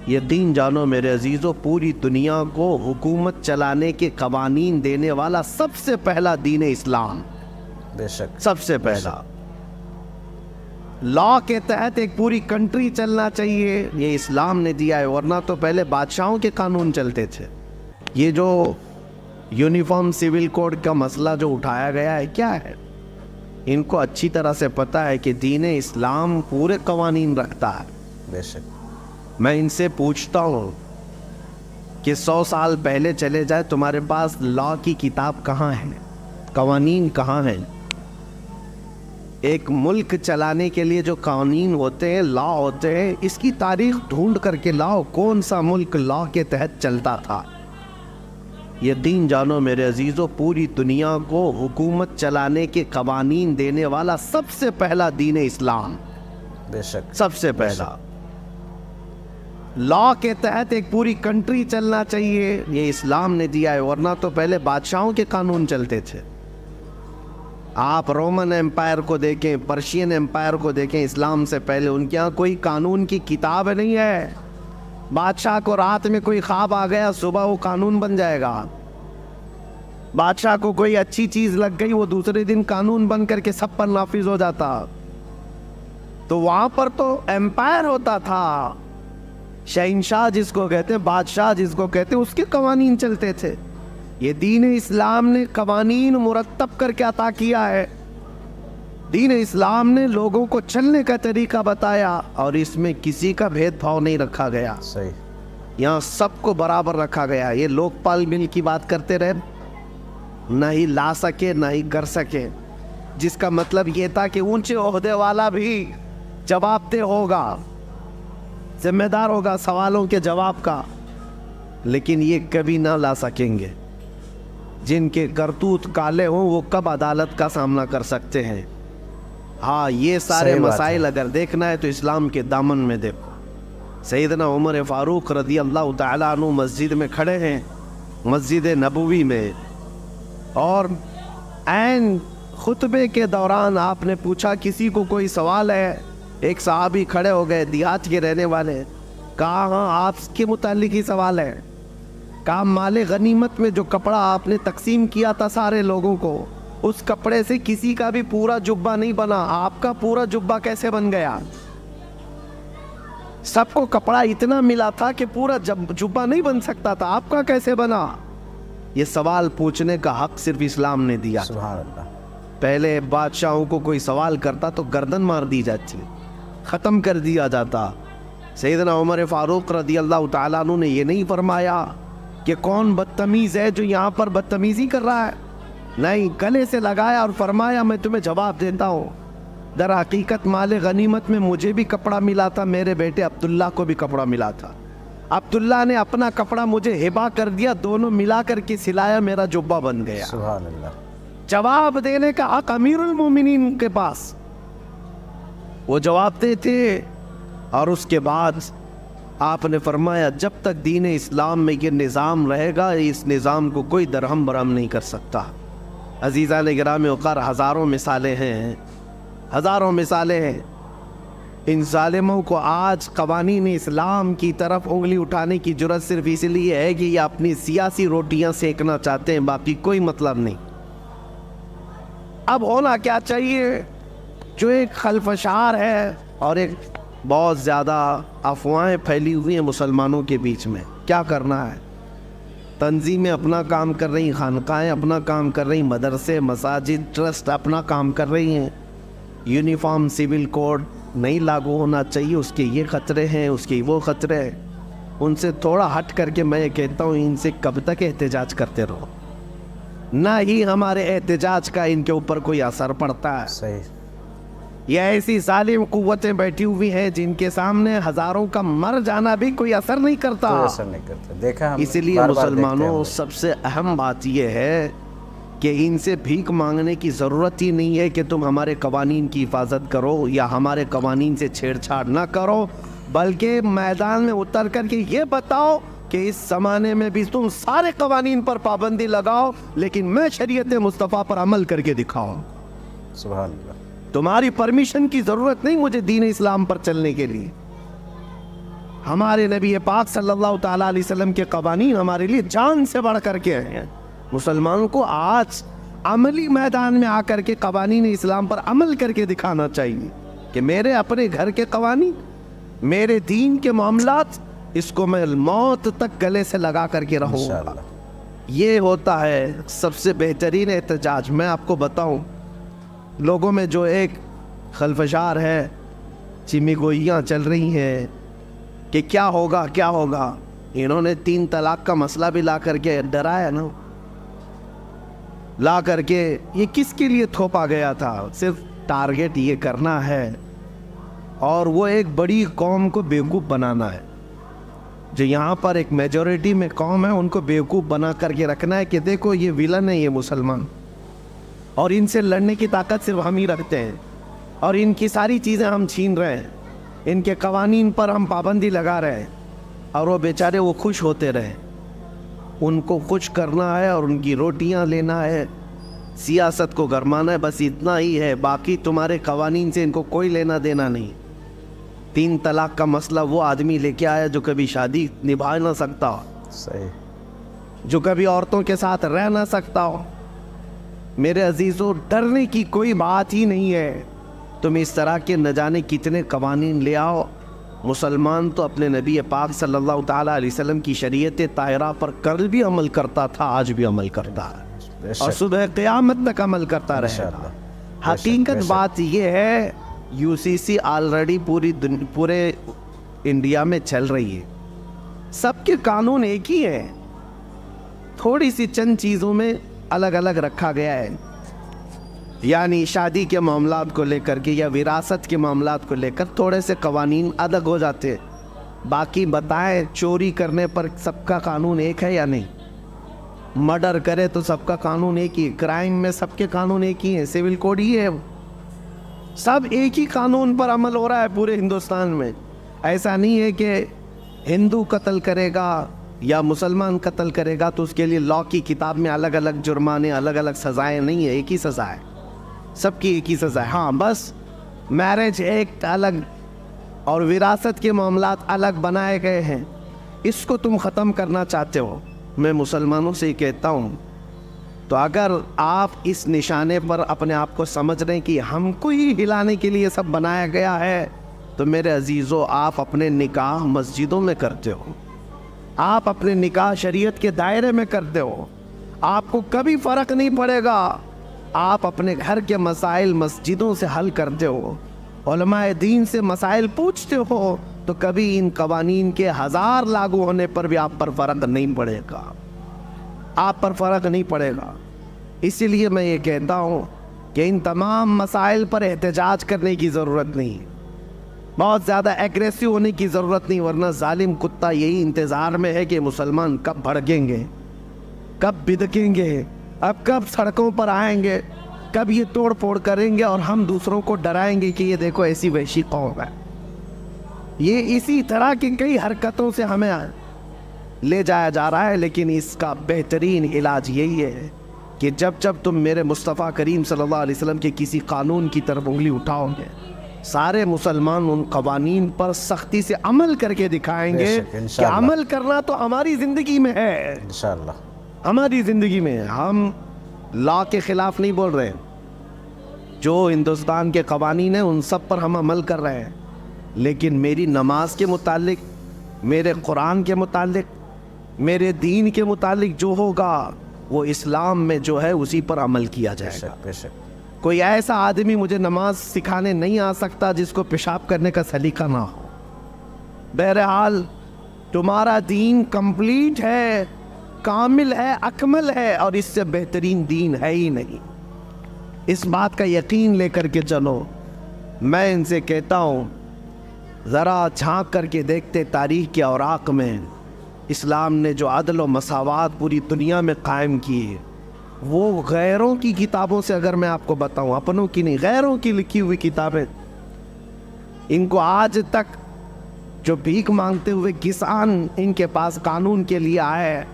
یقین جانو میرے عزیزوں، پوری دنیا کو حکومت چلانے کے قوانین دینے والا سب سے پہلا دین اسلام، بے شک سب سے پہلا لا کے تحت ایک پوری کنٹری چلنا چاہیے، یہ اسلام نے دیا ہے، ورنہ تو پہلے بادشاہوں کے قانون چلتے تھے۔ یہ جو یونیفارم سول کوڈ کا مسئلہ جو اٹھایا گیا ہے، کیا ہے؟ ان کو اچھی طرح سے پتہ ہے کہ دین اسلام پورے قوانین رکھتا ہے۔ بے شک میں ان سے پوچھتا ہوں کہ 100 سال پہلے چلے جائے، تمہارے پاس لا کی کتاب کہاں ہے؟ قوانین کہاں ہیں؟ ایک ملک چلانے کے لیے جو قوانین ہوتے ہیں، لا ہوتے ہیں، اس کی تاریخ ڈھونڈ کر کے لاؤ، کون سا ملک لا کے تحت چلتا تھا۔ یقین جانو میرے عزیزوں، پوری دنیا کو حکومت چلانے کے قوانین دینے والا سب سے پہلا دین اسلام، بے شک سب سے پہلا لا کے تحت ایک پوری کنٹری چلنا چاہیے، یہ اسلام نے دیا ہے، ورنہ تو پہلے بادشاہوں کے قانون چلتے تھے۔ آپ رومن امپائر کو دیکھیں، پرشین امپائر کو دیکھیں، اسلام سے پہلے ان کے ہاں کوئی قانون کی کتاب نہیں ہے۔ بادشاہ کو رات میں کوئی خواب آ گیا، صبح وہ قانون بن جائے گا۔ بادشاہ کو کوئی اچھی چیز لگ گئی، وہ دوسرے دن قانون بن کر کے سب پر نافذ ہو جاتا۔ تو وہاں پر تو امپائر ہوتا تھا، شہنشاہ جس کو کہتے ہیں، بادشاہ جس کو کہتے ہیں، اس کے قوانین چلتے تھے۔ یہ دین اسلام نے قوانین مرتب کر کے عطا کیا ہے۔ دین اسلام نے لوگوں کو چلنے کا طریقہ بتایا، اور اس میں کسی کا بھید بھاؤ نہیں رکھا گیا، صحیح، یہاں سب کو برابر رکھا گیا۔ یہ لوک پال بل کی بات کرتے رہے، نہ ہی لا سکے نہ ہی کر سکے، جس کا مطلب یہ تھا کہ اونچے عہدے والا بھی جواب دہ ہوگا، ذمہ دار ہوگا سوالوں کے جواب کا، لیکن یہ کبھی نہ لا سکیں گے۔ جن کے کرتوت کالے ہوں وہ کب عدالت کا سامنا کر سکتے ہیں؟ ہاں، یہ سارے صحیح بات مسائل ہے۔ اگر دیکھنا ہے تو اسلام کے دامن میں دیکھو۔ سیدنا عمر فاروق رضی اللہ تعالیٰ عنہ مسجد میں کھڑے ہیں، مسجد نبوی میں، اور عین خطبے کے دوران آپ نے پوچھا کسی کو کوئی سوال ہے؟ ایک صحابی کھڑے ہو گئے، دیہات کے رہنے والے، کہا ہاں آپ کے متعلق ہی سوال ہے۔ کہا مال غنیمت میں جو کپڑا آپ نے تقسیم کیا تھا سارے لوگوں کو، اس کپڑے سے کسی کا بھی پورا جبہ نہیں بنا، آپ کا پورا جبہ کیسے بن گیا؟ سب کو کپڑا اتنا ملا تھا کہ پورا جبہ نہیں بن سکتا تھا، آپ کا کیسے بنا؟ یہ سوال پوچھنے کا حق صرف اسلام نے دیا۔ سبحان اللہ۔ پہلے بادشاہوں کو کوئی سوال کرتا تو گردن مار دی جاتی، ختم کر دیا جاتا۔ سیدنا عمر فاروق رضی اللہ تعالیٰ عنہ نے یہ نہیں فرمایا کہ کون بدتمیز ہے جو یہاں پر بدتمیزی کر رہا ہے، نہیں، گلے سے لگایا اور فرمایا میں تمہیں جواب دیتا ہوں۔ در حقیقت مال غنیمت میں مجھے بھی کپڑا ملا تھا، میرے بیٹے عبداللہ کو بھی کپڑا ملا تھا، عبداللہ نے اپنا کپڑا مجھے ہبہ کر دیا، دونوں ملا کر کے سلایا، میرا جبہ بن گیا۔ سبحان اللہ۔ جواب دینے کا حق امیر المومنین کے پاس، وہ جواب دیتے۔ اور اس کے بعد آپ نے فرمایا جب تک دین اسلام میں یہ نظام رہے گا، اس نظام کو کوئی درہم برہم نہیں کر سکتا۔ عزیزان گرامی وقار، ہزاروں مثالیں ہیں، ہزاروں مثالیں ہیں۔ ان ظالموں کو آج قوانین اسلام کی طرف انگلی اٹھانے کی جرت صرف اس لیے ہے کہ یہ اپنی سیاسی روٹیاں سینکنا چاہتے ہیں، باقی کوئی مطلب نہیں۔ اب ہونا کیا چاہیے؟ جو ایک خلفشار ہے اور ایک بہت زیادہ افواہیں پھیلی ہوئی ہیں مسلمانوں کے بیچ میں، کیا کرنا ہے؟ تنظیمیں اپنا کام کر رہی ہیں، خانقاہیں اپنا کام کر رہی ہیں، مدرسے، مساجد، ٹرسٹ اپنا کام کر رہی ہیں۔ یونیفارم سول کوڈ نہیں لاگو ہونا چاہیے، اس کے یہ خطرے ہیں، اس کے وہ خطرے ہیں۔ ان سے تھوڑا ہٹ کر کے میں کہتا ہوں ان سے کب تک احتجاج کرتے رہو؟ نہ ہی ہمارے احتجاج کا ان کے اوپر کوئی اثر پڑتا ہے۔ صحیح۔ یہ ایسی ظالم قوتیں بیٹھی ہوئی ہیں جن کے سامنے ہزاروں کا مر جانا بھی کوئی اثر نہیں کرتا۔ کوئی اثر نہیں کرتا، دیکھا ہم اس لیے بار بار مسلمانوں، دیکھتے ہیں۔ سب سے اہم بات یہ ہے کہ ان سے بھیک مانگنے کی ضرورت ہی نہیں ہے کہ تم ہمارے قوانین کی حفاظت کرو یا ہمارے قوانین سے چھیڑ چھاڑ نہ کرو، بلکہ میدان میں اتر کر کے یہ بتاؤ کہ اس زمانے میں بھی تم سارے قوانین پر پابندی لگاؤ، لیکن میں شریعت مصطفیٰ پر عمل کر کے دکھاؤں۔ سبحان اللہ۔ تمہاری پرمیشن کی ضرورت نہیں مجھے دین اسلام پر چلنے کے لیے۔ ہمارے نبی پاک صلی اللہ تعالیٰ علیہ وسلم کے قوانین ہمارے لیے جان سے بڑھ کر کے ہیں. مسلمانوں کو آج عملی میدان میں آ کر کے قوانین اسلام پر عمل کر کے دکھانا چاہیے کہ میرے اپنے گھر کے قوانین، میرے دین کے معاملات، اس کو میں موت تک گلے سے لگا کر کے رہوں گا. انشاءاللہ. یہ ہوتا ہے سب سے بہترین احتجاج. میں آپ کو بتاؤں، لوگوں میں جو ایک خلفشار ہے، چمی گوئیاں چل رہی ہیں کہ کیا ہوگا کیا ہوگا. انہوں نے 3 طلاق کا مسئلہ بھی لا کر کے ڈرایا نا، لا کر کے. یہ کس کے لیے تھوپا گیا تھا؟ صرف ٹارگٹ یہ کرنا ہے اور وہ ایک بڑی قوم کو بیوقوف بنانا ہے. جو یہاں پر ایک میجورٹی میں قوم ہے، ان کو بیوقوف بنا کر کے رکھنا ہے کہ دیکھو یہ ویلن ہے، یہ مسلمان، اور ان سے لڑنے کی طاقت صرف ہم ہی رکھتے ہیں، اور ان کی ساری چیزیں ہم چھین رہے ہیں، ان کے قوانین پر ہم پابندی لگا رہے ہیں، اور وہ بیچارے وہ خوش ہوتے رہے. ان کو خوش کرنا ہے اور ان کی روٹیاں لینا ہے، سیاست کو گرمانا ہے، بس اتنا ہی ہے. باقی تمہارے قوانین سے ان کو کوئی لینا دینا نہیں. 3 طلاق کا مسئلہ وہ آدمی لے کے آیا جو کبھی شادی نبھا نہ سکتا ہو، صحیح. جو کبھی عورتوں کے ساتھ رہ نہ سکتا ہو. میرے عزیزوں، ڈرنے کی کوئی بات ہی نہیں ہے. تم اس طرح کے نہ جانے کتنے قوانین لے آؤ. مسلمان تو اپنے نبی پاک صلی اللہ تعالیٰ علیہ وسلم کی شریعت طاہرہ پر کل بھی عمل کرتا تھا، آج بھی عمل کرتا ہے، بے اور شک. صبح قیامت تک عمل کرتا رہے گا. انشاءاللہ. حقیقت بے شک. بات یہ ہے، UCC آلریڈی پورے انڈیا میں چل رہی ہے. سب کے قانون ایک ہی ہیں، تھوڑی سی چند چیزوں میں الگ الگ رکھا گیا ہے. یعنی شادی کے معاملات کو لے کر کے یا وراثت کے معاملات کو لے کر تھوڑے سے قوانین الگ ہو جاتے ہیں. باقی بتائیں، چوری کرنے پر سب کا قانون ایک ہے یا نہیں؟ مرڈر کرے تو سب کا قانون ایک ہی ہے. کرائم میں سب کے قانون ایک ہی ہیں، سول کوڈ ہی ہے. سب ایک ہی قانون پر عمل ہو رہا ہے پورے ہندوستان میں. ایسا نہیں ہے کہ ہندو قتل کرے گا یا مسلمان قتل کرے گا تو اس کے لیے لاء کی کتاب میں الگ الگ جرمانے، الگ الگ سزائیں نہیں ہیں. ایک ہی سزا ہے، سب کی ایک ہی سزا ہے. ہاں، بس میرج ایکٹ الگ اور وراثت کے معاملات الگ بنائے گئے ہیں. اس کو تم ختم کرنا چاہتے ہو. میں مسلمانوں سے یہ کہتا ہوں، تو اگر آپ اس نشانے پر اپنے آپ کو سمجھ رہے ہیں کہ ہم کو ہی ہلانے کے لیے سب بنایا گیا ہے، تو میرے عزیزوں، آپ اپنے نکاح مسجدوں میں کرتے ہو، آپ اپنے نکاح شریعت کے دائرے میں کرتے ہو. آپ کو کبھی فرق نہیں پڑے گا. آپ اپنے گھر کے مسائل مسجدوں سے حل کرتے ہو، علماء دین سے مسائل پوچھتے ہو، تو کبھی ان قوانین کے 1000 لاگو ہونے پر بھی آپ پر فرق نہیں پڑے گا. آپ پر فرق نہیں پڑے گا. اسی لیے میں یہ کہتا ہوں کہ ان تمام مسائل پر احتجاج کرنے کی ضرورت نہیں، بہت زیادہ ایگریسو ہونے کی ضرورت نہیں، ورنہ ظالم کتا یہی انتظار میں ہے کہ مسلمان کب بھڑکیں گے، کب بدکیں گے، اب کب سڑکوں پر آئیں گے، کب یہ توڑ پھوڑ کریں گے اور ہم دوسروں کو ڈرائیں گے کہ یہ دیکھو ایسی وحشی قوم ہے. یہ اسی طرح کی کئی حرکتوں سے ہمیں لے جایا جا رہا ہے. لیکن اس کا بہترین علاج یہی ہے کہ جب تم میرے مصطفیٰ کریم صلی اللہ علیہ وسلم کے کسی قانون کی طرف انگلی اٹھاؤ گے، سارے مسلمان ان قوانین پر سختی سے عمل کر کے دکھائیں بے گے شک، کہ انشاءاللہ. عمل کرنا تو ہماری زندگی میں ہے. انشاءاللہ. ہماری زندگی میں ہم لاء کے خلاف نہیں بول رہے. جو ہندوستان کے قوانین ہیں ان سب پر ہم عمل کر رہے ہیں، لیکن میری نماز کے متعلق، میرے قرآن کے متعلق، میرے دین کے متعلق جو ہوگا وہ اسلام میں جو ہے اسی پر عمل کیا بے جائے گا. شک. بے شک. کوئی ایسا آدمی مجھے نماز سکھانے نہیں آ سکتا جس کو پیشاب کرنے کا سلیقہ نہ ہو. بہرحال تمہارا دین کمپلیٹ ہے، کامل ہے، اکمل ہے، اور اس سے بہترین دین ہے ہی نہیں. اس بات کا یقین لے کر کے چلو. میں ان سے کہتا ہوں، ذرا جھانک کر کے دیکھتے تاریخ کے اوراق میں اسلام نے جو عدل و مساوات پوری دنیا میں قائم کی ہے، وہ غیروں کی کتابوں سے اگر میں آپ کو بتاؤں، اپنوں کی نہیں، غیروں کی لکھی ہوئی کتابیں، ان کو آج تک جو بھیک مانگتے ہوئے کسان ان کے پاس قانون کے لیے آئے،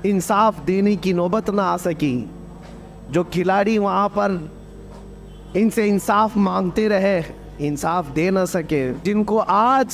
انصاف دینے کی نوبت نہ آ سکی. جو کھلاڑی وہاں پر ان سے انصاف مانگتے رہے، انصاف دے نہ سکے. جن کو آج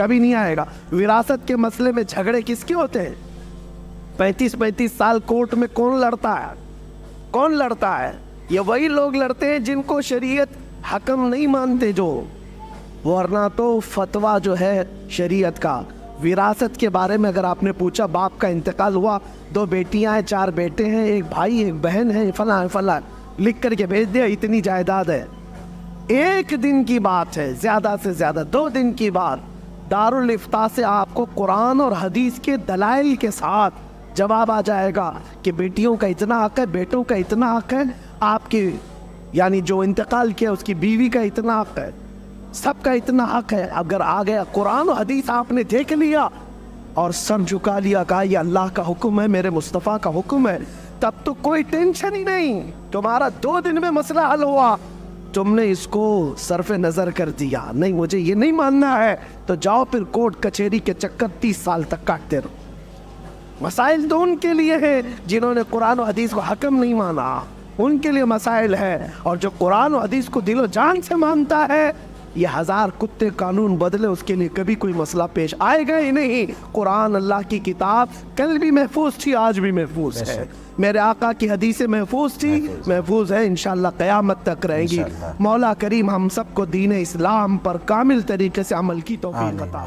کبھی نہیں آئے گا. وراثت کے مسئلے میں جھگڑے کس کے ہوتے ہیں؟ 35 سال کورٹ میں کون لڑتا ہے؟ کون لڑتا ہے؟ یہ وہی لوگ لڑتے ہیں جن کو شریعت حکم نہیں مانتے جو. ورنہ تو فتویٰ جو ہے شریعت کا وراثت کے بارے میں اگر آپ نے پوچھا، باپ کا انتقال ہوا، 2 بیٹیاں ہیں، 4 بیٹے ہیں، 1 بھائی 1 بہن ہے، فلاں فلاں لکھ کر کے بھیج دیا، اتنی جائیداد ہے. 1 دن کی بات ہے، زیادہ سے زیادہ 2 دن کی بات. دارالافتاء سے آپ کو قرآن اور حدیث کے دلائل کے ساتھ جواب آ جائے گا کہ بیٹیوں کا اتنا حق ہے، بیٹوں کا اتنا حق ہے، آپ کی یعنی جو انتقال کیا اس کی بیوی کا اتنا حق ہے، سب کا اتنا حق ہے. اگر آ گیا قرآن و حدیث آپ نے دیکھ لیا اور سر جھکا لیا، کہا یہ اللہ کا حکم ہے، میرے مصطفیٰ کا حکم ہے، تب تو کوئی ٹینشن ہی نہیں. تمہارا 2 دن میں مسئلہ حل ہوا، تم نے اس کو صرف نظر کر دیا. نہیں مجھے یہ نہیں ماننا ہے تو جاؤ پھر کورٹ کچہری کے چکر 30 سال تک کاٹتے رہو. مسائل تو ان کے لیے ہے جنہوں نے قرآن و حدیث کو حکم نہیں مانا، ان کے لیے مسائل ہے. اور جو قرآن و حدیث کو دل و جان سے مانتا ہے، یہ 1000 کتے قانون بدلے اس کے لیے کبھی کوئی مسئلہ پیش آئے گا ہی نہیں. قرآن اللہ کی کتاب کل بھی محفوظ تھی، آج بھی محفوظ ہے. میرے آقا کی حدیثیں محفوظ تھی، محفوظ ہے، انشاءاللہ قیامت تک رہیں گی. مولا کریم ہم سب کو دین اسلام پر کامل طریقے سے عمل کی توفیق عطا